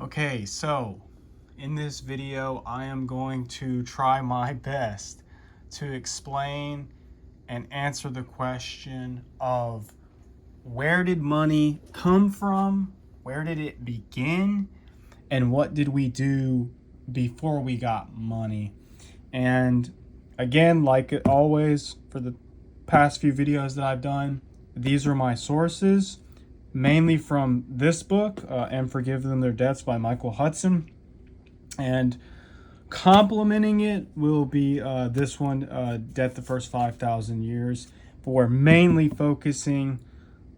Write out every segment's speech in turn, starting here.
Okay, so in this video, I am going to try my best to explain and answer the question of where did money come from? Where did it begin? And what did we do before we got money? And again, like always, for the past few videos that I've done, these are my sources, mainly from this book, And Forgive Them Their Debts by Michael Hudson. And complementing it will be this one, Debt the First 5,000 Years. But we're mainly focusing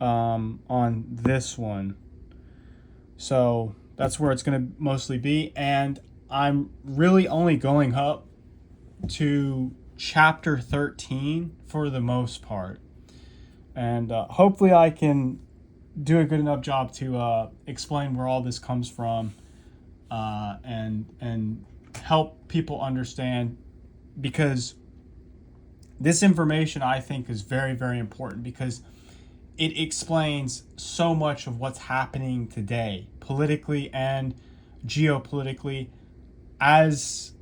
on this one. So that's where it's going to mostly be. And I'm really only going up to chapter 13 for the most part. And hopefully I can do a good enough job to explain where all this comes from and help people understand, because this information I think is very, very important, because it explains so much of what's happening today, politically and geopolitically, as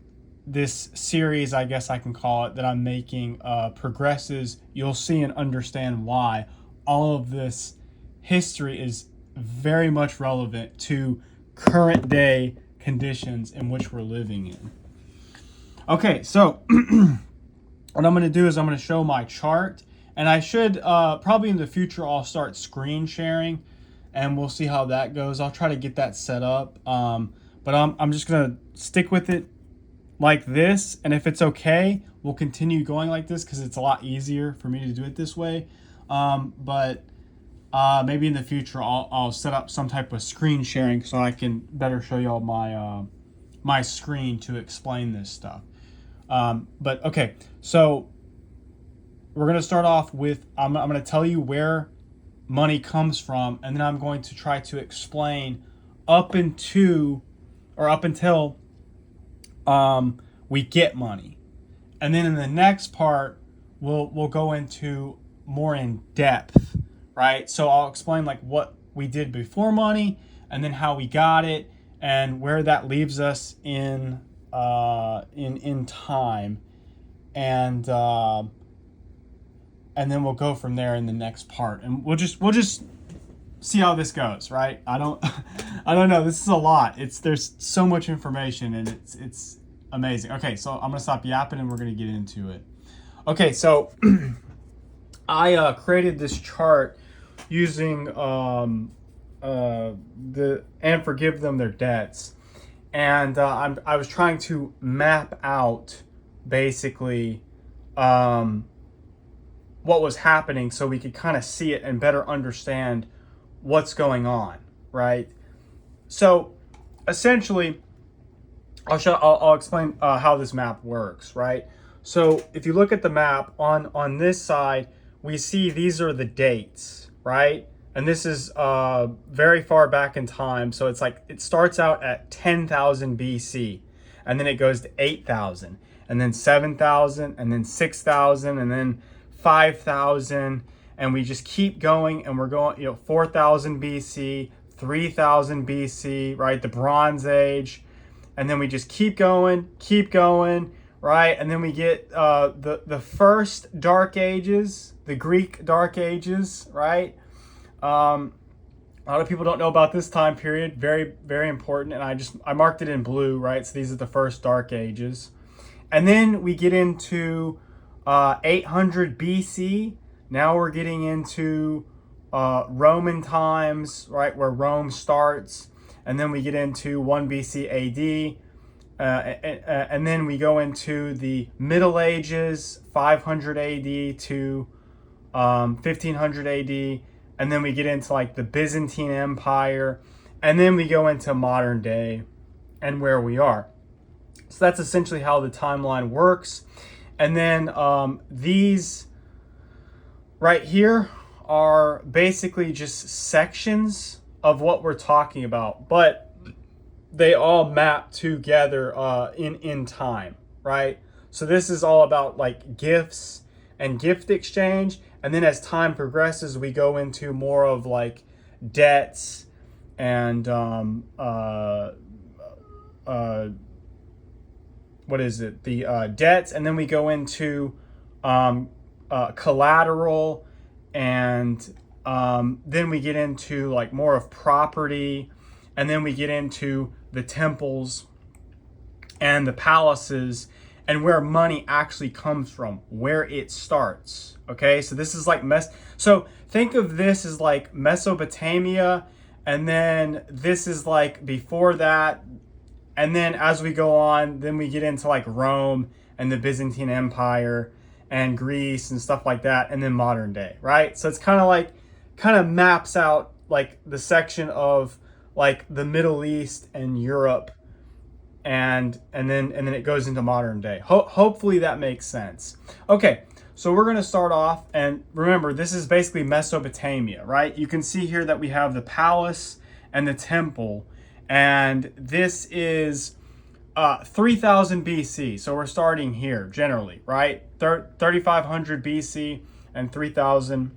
this series, I guess I can call it, that I'm making progresses. You'll see and understand why all of this history is very much relevant to current day conditions in which we're living in. Okay, so what I'm going to do is I'm going to show my chart, and I should probably in the future I'll start screen sharing, and we'll see how that goes. I'll try to get that set up, but I'm just going to stick with it like this, and if it's okay, we'll continue going like this because it's a lot easier for me to do it this way. But maybe in the future I'll set up some type of screen sharing so I can better show y'all my screen to explain this stuff. But okay, so we're gonna start off with I'm gonna tell you where money comes from, and then I'm going to try to explain up until we get money, and then in the next part we'll go into more in depth, right? So I'll explain like what we did before money, and then how we got it, and where that leaves us in time, and then we'll go from there in the next part, and we'll just see how this goes, right? I don't know. This is a lot. There's so much information, and it's amazing. Okay, so I'm gonna stop yapping and we're gonna get into it. Okay, so I created this chart using the And Forgive Them Their Debts, and I was trying to map out basically what was happening so we could kind of see it and better understand what's going on, right? So essentially, I'll explain how this map works, right? So if you look at the map on this side, we see these are the dates, right? And this is very far back in time. So it's like it starts out at 10,000 BC, and then it goes to 8,000, and then 7,000, and then 6,000, and then 5,000, and we just keep going, and we're going, 4,000 BC, 3,000 BC, right? The Bronze Age. And then we just keep going, right? And then we get the first Dark Ages, the Greek Dark Ages, right? A lot of people don't know about this time period. Very, very important. And I marked it in blue, right? So these are the first Dark Ages. And then we get into 800 BC. Now we're getting into Roman times, right? Where Rome starts. And then we get into 1 BC AD, and then we go into the Middle Ages, 500 AD to 1500 AD, and then we get into like the Byzantine Empire, and then we go into modern day and where we are. So that's essentially how the timeline works. And then these right here are basically just sections of what we're talking about, but they all map together in time, right? So this is all about like gifts and gift exchange, and then as time progresses we go into more of like debts and what is it? The debts, and then we go into collateral, and then we get into like more of property, and then we get into the temples and the palaces, and where money actually comes from, where it starts. Okay, so this is like so think of this as like Mesopotamia, and then this is like before that, and then as we go on, then we get into like Rome and the Byzantine Empire and Greece and stuff like that, and then modern day, right? So it's kind of maps out like the section of like the Middle East and Europe, and then it goes into modern day. Hopefully that makes sense. Okay, so we're going to start off, and remember, this is basically Mesopotamia, right? You can see here that we have the palace and the temple, and this is 3000 BC. So we're starting here generally, right? 3500 BC and 3000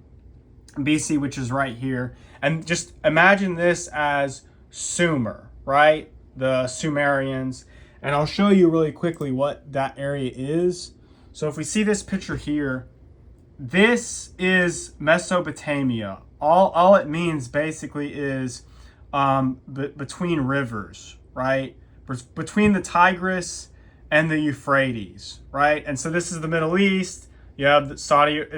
BC, which is right here. And just imagine this as Sumer, right? The Sumerians. And I'll show you really quickly what that area is. So if we see this picture here, this is Mesopotamia. All it means basically is between rivers, right? Between the Tigris and the Euphrates, right? And so this is the Middle East. You have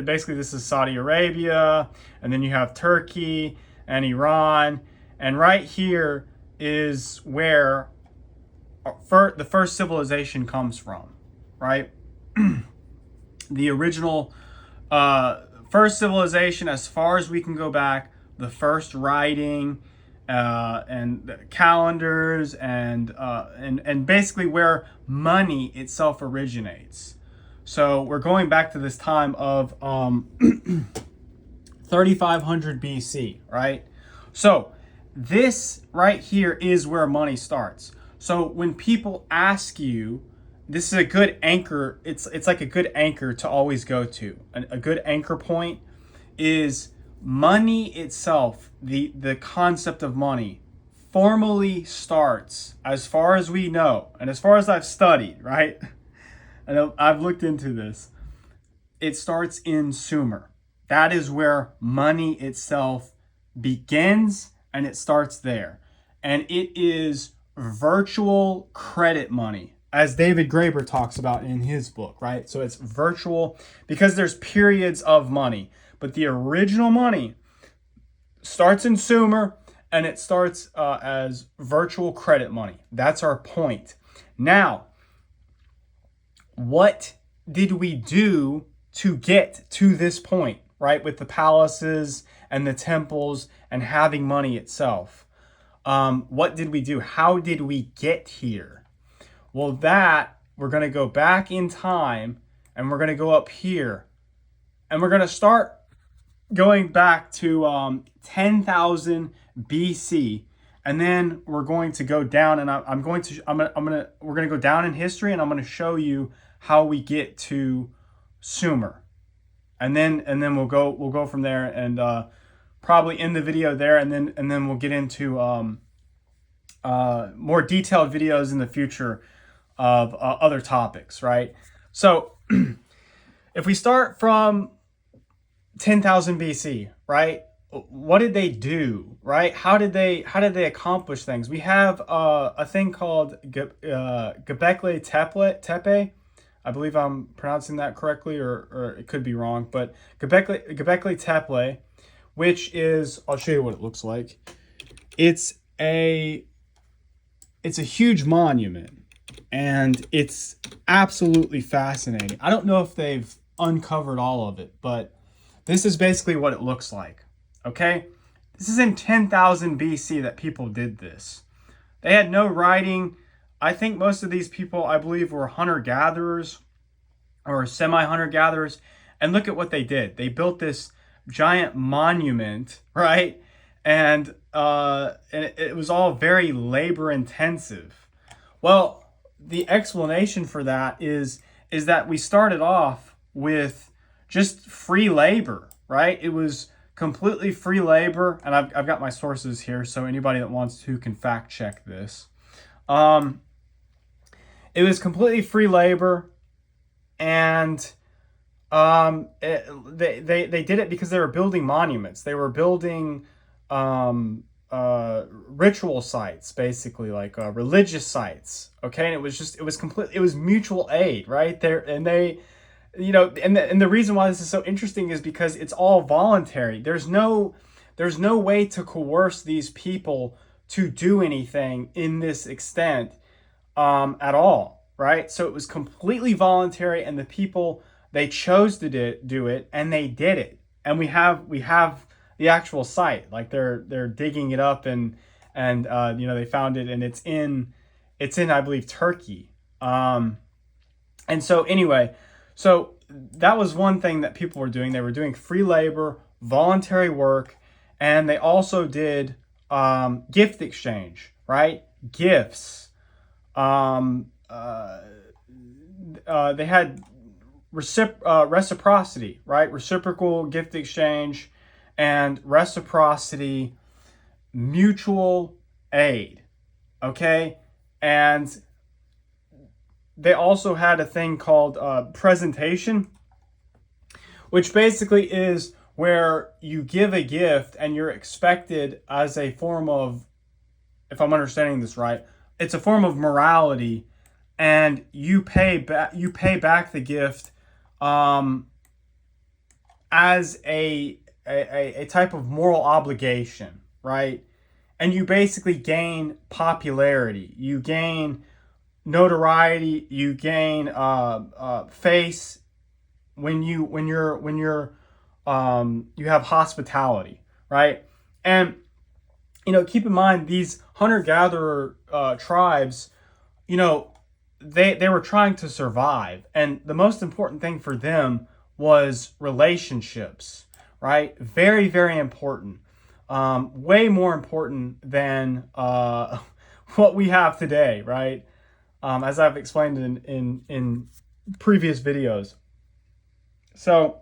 basically this is Saudi Arabia, and then you have Turkey and Iran. And right here is where the first civilization comes from, right? The original first civilization, as far as we can go back, the first writing, and calendars, and basically where money itself originates. So we're going back to this time of 3500 BC, right? So this right here is where money starts. So when people ask you, this is a good anchor. It's like a good anchor to always go to. A good anchor point is money itself. The concept of money formally starts, as far as we know, and as far as I've studied, right? And I've looked into this. It starts in Sumer. That is where money itself begins, and it starts there. And it is virtual credit money, as David Graeber talks about in his book, right? So it's virtual because there's periods of money, but the original money starts in Sumer, and it starts as virtual credit money. That's our point. Now, what did we do to get to this point, right? With the palaces and the temples and having money itself. What did we do? How did we get here? Well, we're going to go back in time, and we're going to go up here, and we're going to start going back to 10,000 BC, and then we're going to go down, and we're going to go down in history, and I'm going to show you how we get to Sumer, and then we'll go from there, and probably end the video there, and then we'll get into more detailed videos in the future of other topics, right? So if we start from 10,000 BC, right? What did they do, right? How did they accomplish things? We have a thing called Göbekli Tepe. I believe I'm pronouncing that correctly, or it could be wrong, but Göbekli Tepe, which is, I'll show you what it looks like. It's a huge monument, and it's absolutely fascinating. I don't know if they've uncovered all of it, but this is basically what it looks like, okay? This is in 10,000 BC that people did this. They had no writing. I think most of these people, I believe, were hunter-gatherers or semi-hunter-gatherers. And look at what they did. They built this giant monument, right? And it was all very labor-intensive. Well, the explanation for that is that we started off with just free labor, right? It was completely free labor, and I've got my sources here, so anybody that wants to can fact check this. It was completely free labor, and they did it because they were building monuments. They were building ritual sites, basically, like religious sites. Okay, and it was mutual aid, right there, and they, and the reason why this is so interesting is because it's all voluntary. There's no way to coerce these people to do anything in this extent at all, right? So it was completely voluntary, and the people, they chose to do it, and they did it. And we have the actual site, like they're digging it up, and they found it, and it's in I believe Turkey. And so anyway, so that was one thing that people were doing. They were doing free labor, voluntary work, and they also did gift exchange, right? Gifts. They had reciprocity, right? Reciprocal gift exchange and reciprocity, mutual aid, okay? And they also had a thing called presentation, which basically is where you give a gift and you're expected as a form of, if I'm understanding this right, it's a form of morality, and you pay back the gift as a type of moral obligation, right? And you basically gain popularity, you gain notoriety, you gain face when you have hospitality, right? And keep in mind, these hunter-gatherer tribes, they were trying to survive, and the most important thing for them was relationships, right? Very, very important. Way more important than what we have today, right? As I've explained in previous videos. So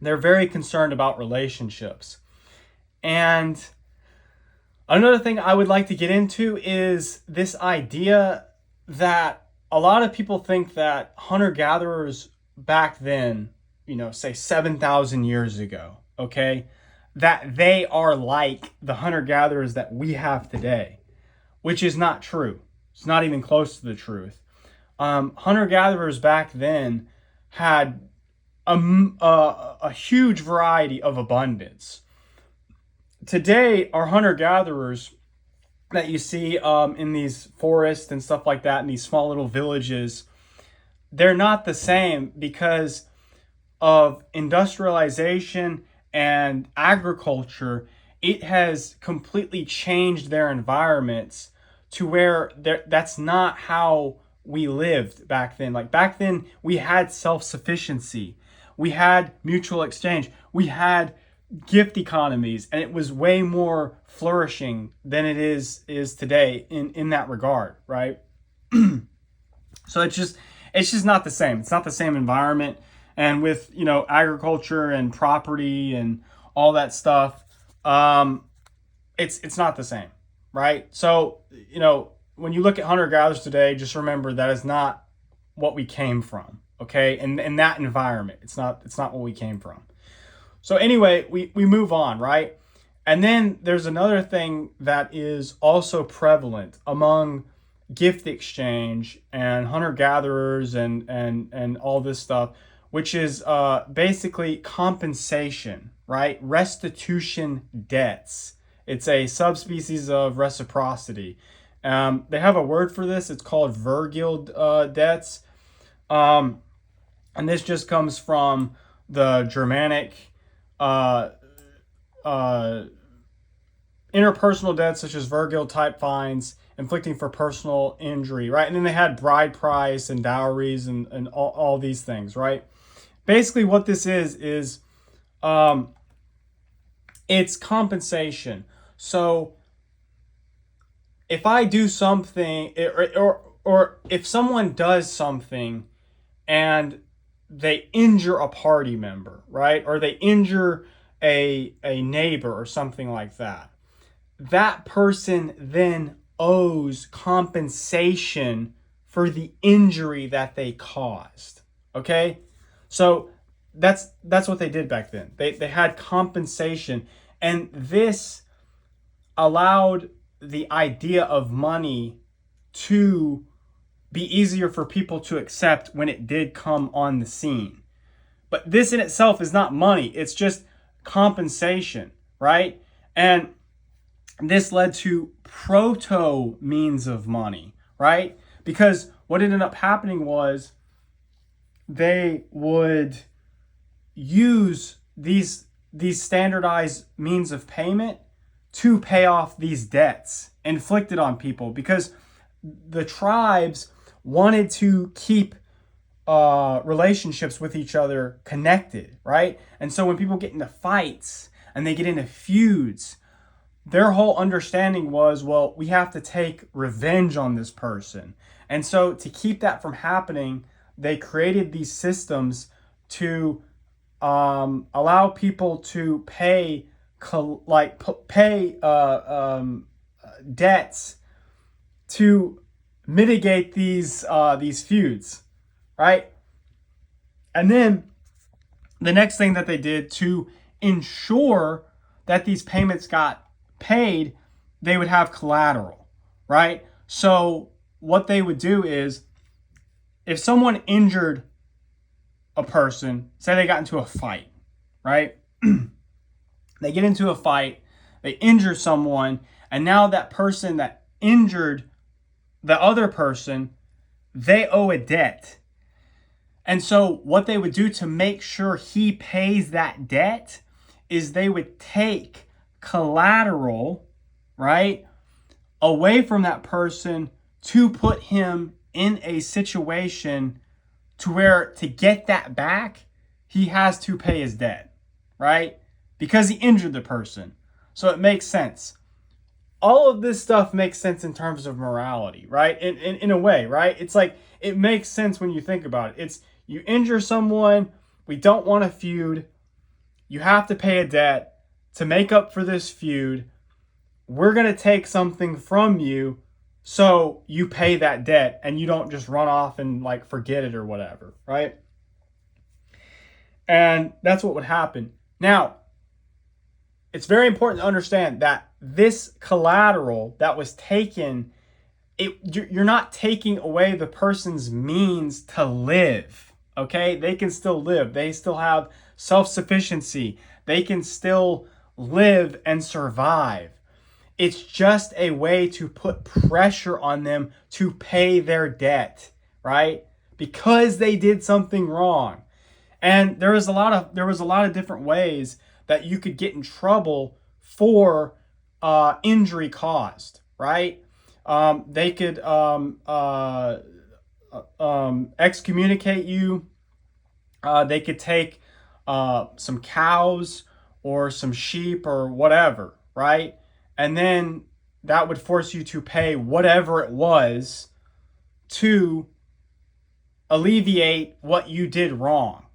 they're very concerned about relationships. And another thing I would like to get into is this idea that a lot of people think that hunter-gatherers back then, say 7,000 years ago, okay, that they are like the hunter-gatherers that we have today, which is not true. It's not even close to the truth. Hunter-gatherers back then had a huge variety of abundance. Today, our hunter-gatherers that you see in these forests and stuff like that, in these small little villages, they're not the same because of industrialization and agriculture. It has completely changed their environments to where that's not how we lived back then. Like back then, we had self-sufficiency, we had mutual exchange, we had gift economies, and it was way more flourishing than it is today in that regard, right? So it's just not the same. It's not the same environment. And with agriculture and property and all that stuff, it's not the same, right? So when you look at hunter-gatherers today, just remember that is not what we came from, okay? And in that environment, it's not what we came from. So anyway, we move on, right? And then there's another thing that is also prevalent among gift exchange and hunter-gatherers and all this stuff, which is basically compensation, right? Restitution debts. It's a subspecies of reciprocity. They have a word for this. It's called Vergil debts. And this just comes from the Germanic interpersonal debts, such as Vergil type fines inflicting for personal injury, right? And then they had bride price and dowries and all these things, right? Basically what this is it's compensation. So if I do something, or if someone does something and they injure a party member, right? Or they injure a neighbor or something like that, that person then owes compensation for the injury that they caused. Okay? So that's what they did back then. They had compensation, and this allowed the idea of money to be easier for people to accept when it did come on the scene. But this in itself is not money, it's just compensation, right? And this led to proto means of money, right? Because what ended up happening was they would use these standardized means of payment to pay off these debts inflicted on people, because the tribes wanted to keep relationships with each other connected, right? And so when people get into fights and they get into feuds, their whole understanding was, well, we have to take revenge on this person. And so to keep that from happening, they created these systems to allow people to pay debts to mitigate these feuds, right? And then the next thing that they did to ensure that these payments got paid, they would have collateral, right? So what they would do is, if someone injured a person, say they got into a fight, right? They get into a fight, they injure someone, and now that person that injured the other person, they owe a debt. And so what they would do to make sure he pays that debt is they would take collateral, right, away from that person to put him in a situation to where, to get that back, he has to pay his debt, right? Because he injured the person. So it makes sense. All of this stuff makes sense in terms of morality, right? In a way, right? It's like, it makes sense when you think about it. It's, you injure someone, we don't want a feud, you have to pay a debt to make up for this feud. We're going to take something from you so you pay that debt and you don't just run off and like forget it or whatever, right? And that's what would happen. Now, it's very important to understand that this collateral that was taken, you're not taking away the person's means to live, okay? They can still live. They still have self-sufficiency. They can still live and survive. It's just a way to put pressure on them to pay their debt, right? Because they did something wrong. And there was a lot of different ways that you could get in trouble for injury caused, right? They could excommunicate you. They could take some cows or some sheep or whatever, right? And then that would force you to pay whatever it was to alleviate what you did wrong,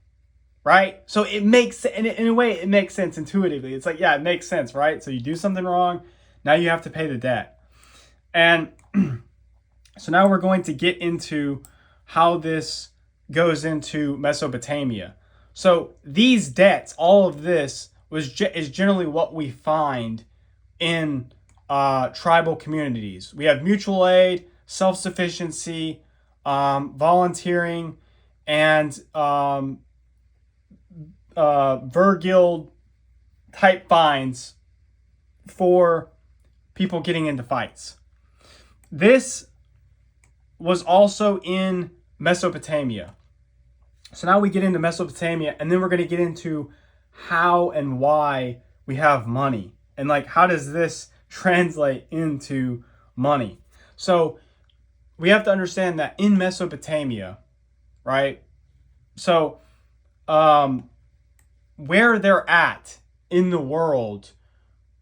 right? So it makes, in a way, it makes sense intuitively. It's like, yeah, it makes sense, right? So you do something wrong, now you have to pay the debt. And so now we're going to get into how this goes into Mesopotamia. So these debts, all of this is generally what we find in tribal communities. We have mutual aid, self-sufficiency, volunteering, and Vergil type fines for people getting into fights. This was also in Mesopotamia. So now we get into Mesopotamia, and then we're going to get into how and why we have money. And like, how does this translate into money? So we have to understand that in Mesopotamia, right? So where they're at in the world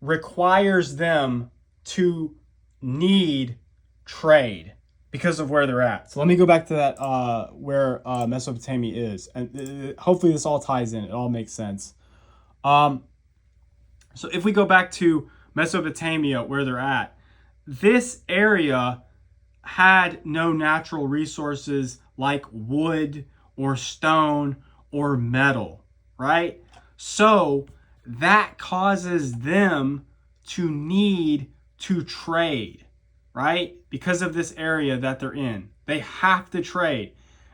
requires them to need trade because of where they're at. So let me go back to that where Mesopotamia is. And hopefully this all ties in. It all makes sense. So if we go back to Mesopotamia, where they're at, this area had no natural resources like wood or stone or metal, right? So that causes them to need to trade, right? Because of this area that they're in. They have to trade.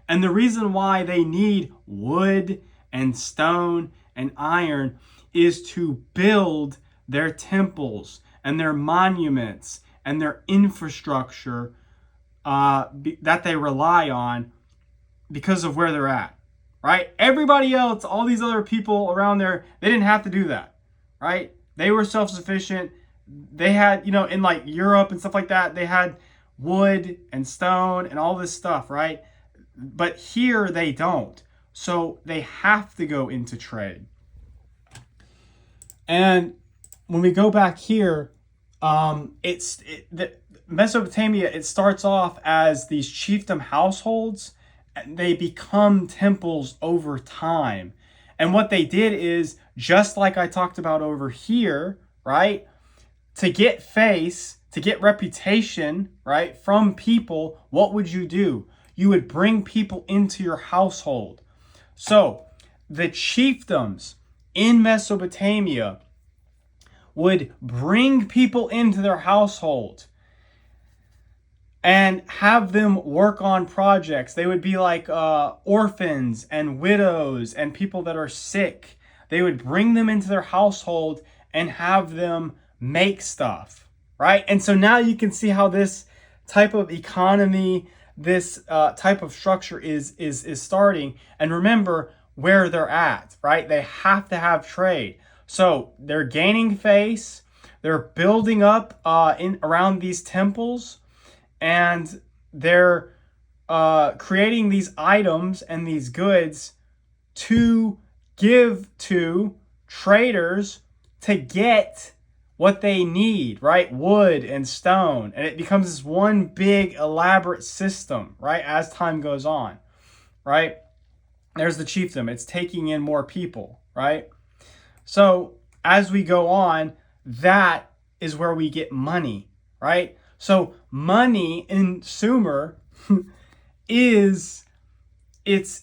And the reason why they need wood and stone and iron is to build their temples and their monuments and their infrastructure that they rely on because of where they're at, right? Everybody else, all these other people around there, they didn't have to do that, right? They were self-sufficient. They had, in like Europe and stuff like that, they had wood and stone and all this stuff, right? But here they don't. So they have to go into trade. And when we go back here, Mesopotamia, it starts off as these chiefdom households, and they become temples over time. And what they did is, just like I talked about over here, right? To get face, to get reputation, right, from people, what would you do? You would bring people into your household. So the chiefdoms in Mesopotamia would bring people into their household and have them work on projects. They would be like orphans and widows and people that are sick. They would bring them into their household and have them make stuff, right? And so now you can see how this type of economy, this type of structure is starting. And remember where they're at, right? They have to have trade. So they're gaining face. They're building up in around these temples, and they're creating these items and these goods to give to traders to get what they need, right? Wood and stone. And it becomes this one big elaborate system, right? As time goes on, right? There's the chiefdom. It's taking in more people, right? So as we go on, that is where we get money, right? So money in Sumer is it's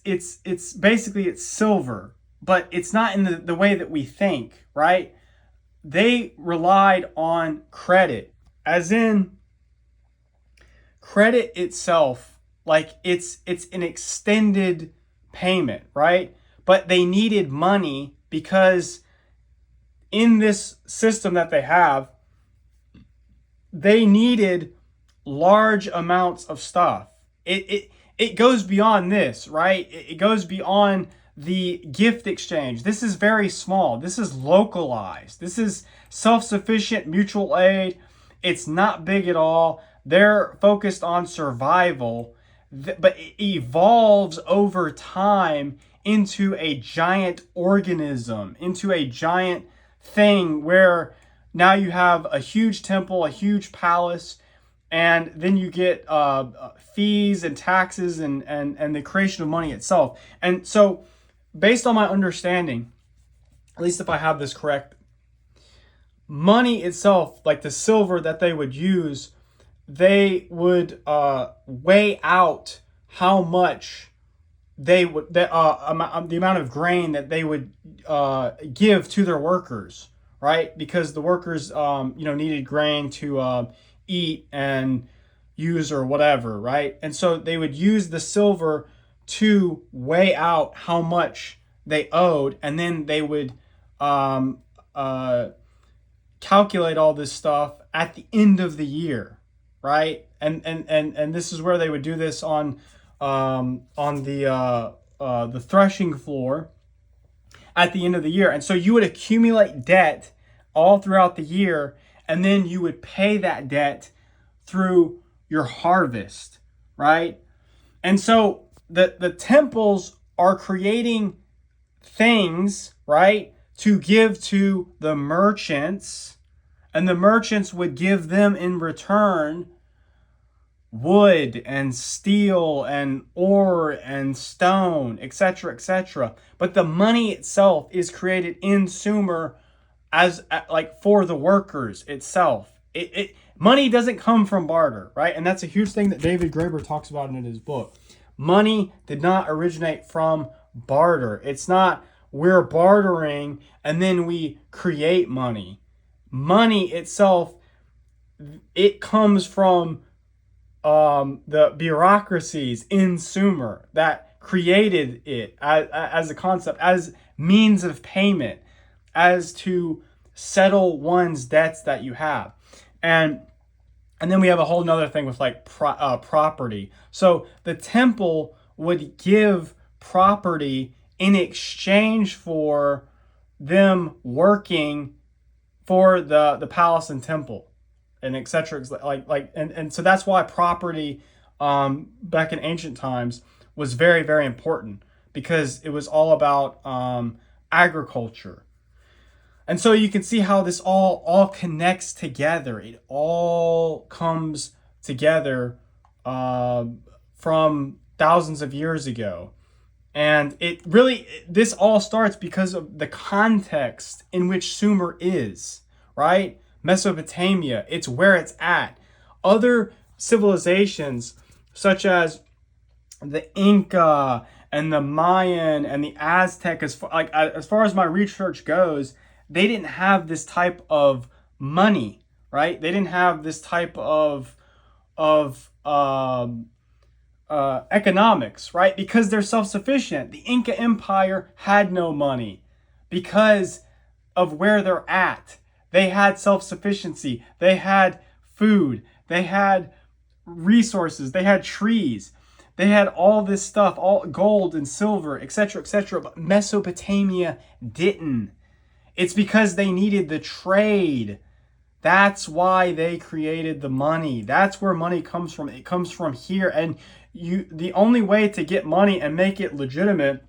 basically it's silver, but it's not in the way that we think, right? They relied on credit, as in credit itself, like it's an extended payment, right? But they needed money because in this system that they have, they needed large amounts of stuff. It goes beyond this, right? It goes beyond the gift exchange. This is very small. This is localized. This is self-sufficient mutual aid. It's not big at all. They're focused on survival, but it evolves over time into a giant organism, into a giant thing where now you have a huge temple, a huge palace, and then you get fees and taxes and the creation of money itself. And so based on my understanding, at least if I have this correct, money itself, like the silver that they would use, they would weigh out how much they would the amount of grain that they would give to their workers, right? Because the workers needed grain to eat and use or whatever, right? And so they would use the silver to weigh out how much they owed, and then they would calculate all this stuff at the end of the year, right? And this is where they would do this on the threshing floor at the end of the year. And so you would accumulate debt all throughout the year, and then you would pay that debt through your harvest, right? And so the temples are creating things, right, to give to the merchants, and the merchants would give them in return wood and steel and ore and stone, etc., etc. But the money itself is created in Sumer like for the workers itself. Money doesn't come from barter, right? And that's a huge thing that David Graeber talks about in his book. Money did not originate from barter. It's not we're bartering and then we create money. Money itself, it comes from the bureaucracies in Sumer that created it as a concept, as means of payment, as to settle one's debts that you have. And then we have a whole nother thing with like property. So the temple would give property in exchange for them working for the palace and temple, and etc. And so that's why property back in ancient times was very, very important, because it was all about agriculture. And so you can see how this all connects together. It all comes together from thousands of years ago. And this all starts because of the context in which Sumer is, right? Mesopotamia, it's where it's at. Other civilizations, such as the Inca and the Mayan and the Aztec, as far as my research goes, they didn't have this type of money, right? They didn't have this type of economics, right? Because they're self-sufficient. The Inca Empire had no money because of where they're at. They had self-sufficiency. They had food. They had resources. They had trees. They had all this stuff, all gold and silver, etc., etc. But Mesopotamia didn't. It's because they needed the trade. That's why they created the money. That's where money comes from. It comes from here. And the only way to get money and make it legitimate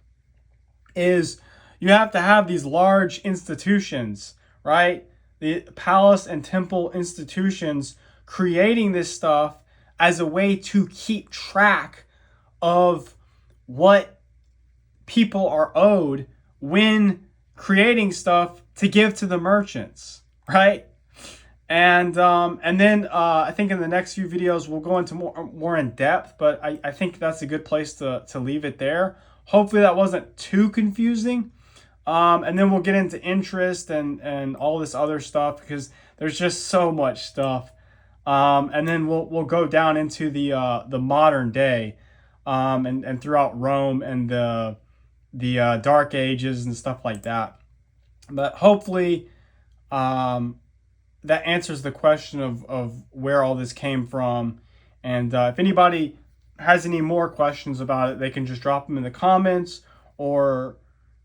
is you have to have these large institutions, right? The palace and temple institutions creating this stuff as a way to keep track of what people are owed when creating stuff to give to the merchants, right? And then I think in the next few videos we'll go into more in depth, but I think that's a good place to leave it there. Hopefully that wasn't too confusing. And then we'll get into interest and all this other stuff, because there's just so much stuff. And then we'll go down into the modern day, and throughout Rome and the Dark Ages and stuff like that. But hopefully that answers the question of where all this came from. And if anybody has any more questions about it, they can just drop them in the comments or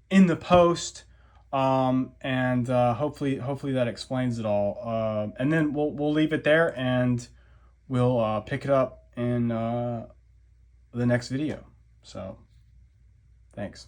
in the post. And hopefully that explains it all. And then we'll leave it there, and we'll pick it up in the next video. So thanks.